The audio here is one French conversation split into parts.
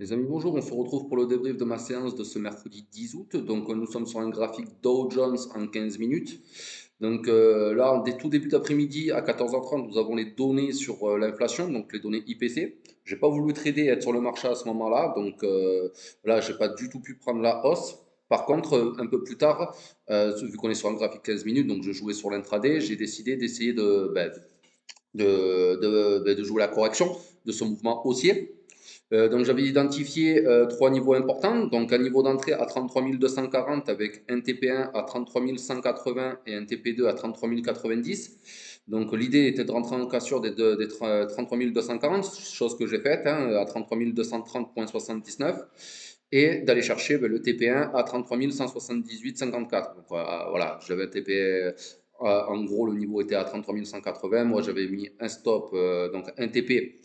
Les amis, bonjour, on se retrouve pour le débrief de ma séance de ce mercredi 10 août. Donc, nous sommes sur un graphique Dow Jones en 15 minutes. Donc, là, dès tout début d'après-midi, à 14h30, nous avons les données sur l'inflation, donc les données IPC. Je n'ai pas voulu trader, être sur le marché à ce moment-là. Donc, là, je n'ai pas du tout pu prendre la hausse. Par contre, un peu plus tard, vu qu'on est sur un graphique 15 minutes, donc je jouais sur l'intraday, j'ai décidé d'essayer de jouer la correction de ce mouvement haussier. Donc j'avais identifié trois niveaux importants. Donc un niveau d'entrée à 33 240 avec un TP1 à 33 180 et un TP2 à 33 090. Donc l'idée était de rentrer en cassure des 33 240, chose que j'ai faite à 33 230,79 et d'aller chercher le TP1 à 33 178,54. Donc voilà, j'avais un TP, en gros le niveau était à 33 180. Moi j'avais mis un stop, donc un TP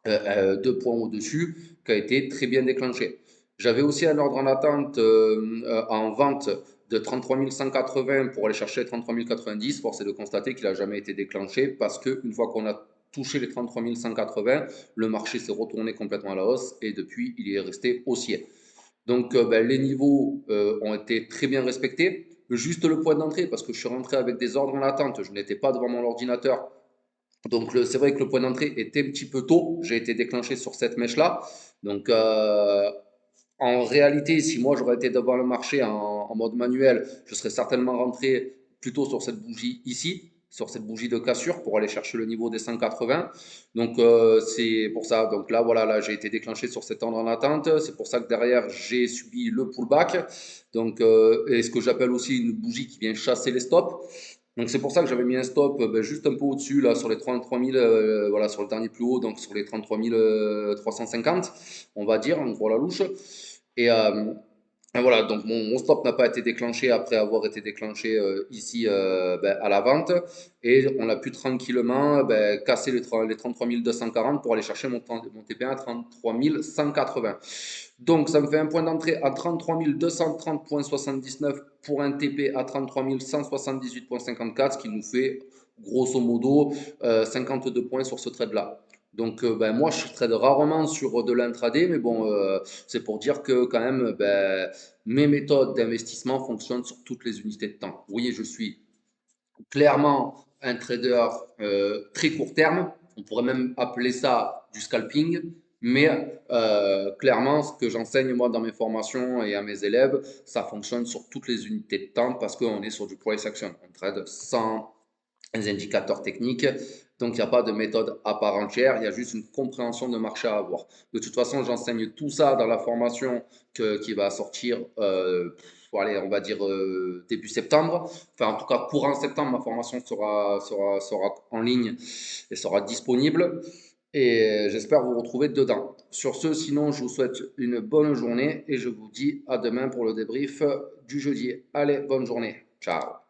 2 points au-dessus, qui a été très bien déclenché. J'avais aussi un ordre en attente en vente de 33 180 pour aller chercher 33 090. Force est de constater qu'il n'a jamais été déclenché parce qu'une fois qu'on a touché les 33 180, le marché s'est retourné complètement à la hausse et depuis, il est resté haussier. Donc, les niveaux ont été très bien respectés. Juste le point d'entrée, parce que je suis rentré avec des ordres en attente, je n'étais pas devant mon ordinateur, donc c'est vrai que le point d'entrée était un petit peu tôt. J'ai été déclenché sur cette mèche-là. Donc en réalité, si moi j'aurais été devant le marché en mode manuel, je serais certainement rentré plutôt sur cette bougie ici, sur cette bougie de cassure pour aller chercher le niveau des 180. Donc c'est pour ça. Donc là voilà, là j'ai été déclenché sur cet ordre en attente. C'est pour ça que derrière j'ai subi le pullback. Donc et ce que j'appelle aussi une bougie qui vient chasser les stops. Donc c'est pour ça que j'avais mis un stop juste un peu au-dessus, là, sur les 33 000, voilà, sur le dernier plus haut, donc sur les 33 350, on va dire, en gros la louche. Et, voilà, donc mon stop n'a pas été déclenché après avoir été déclenché ici à la vente. Et on a pu tranquillement casser les 33 240 pour aller chercher mon TP1 à 33 180. Donc ça me fait un point d'entrée à 33 230,79 pour un TP à 33 178,54, ce qui nous fait grosso modo 52 points sur ce trade-là. Donc moi je trade rarement sur de l'intraday, mais bon c'est pour dire que quand même mes méthodes d'investissement fonctionnent sur toutes les unités de temps. Vous voyez, je suis clairement un trader très court terme. On pourrait même appeler ça du scalping. Mais clairement, ce que j'enseigne moi dans mes formations et à mes élèves, ça fonctionne sur toutes les unités de temps parce qu'on est sur du price action. On trade sans indicateurs techniques. Donc, il n'y a pas de méthode à part entière, il y a juste une compréhension de marché à avoir. De toute façon, j'enseigne tout ça dans la formation qui va sortir, allez, on va dire début septembre. Enfin, en tout cas, courant septembre, ma formation sera en ligne et sera disponible. Et j'espère vous retrouver dedans. Sur ce, sinon, je vous souhaite une bonne journée et je vous dis à demain pour le débrief du jeudi. Allez, bonne journée. Ciao.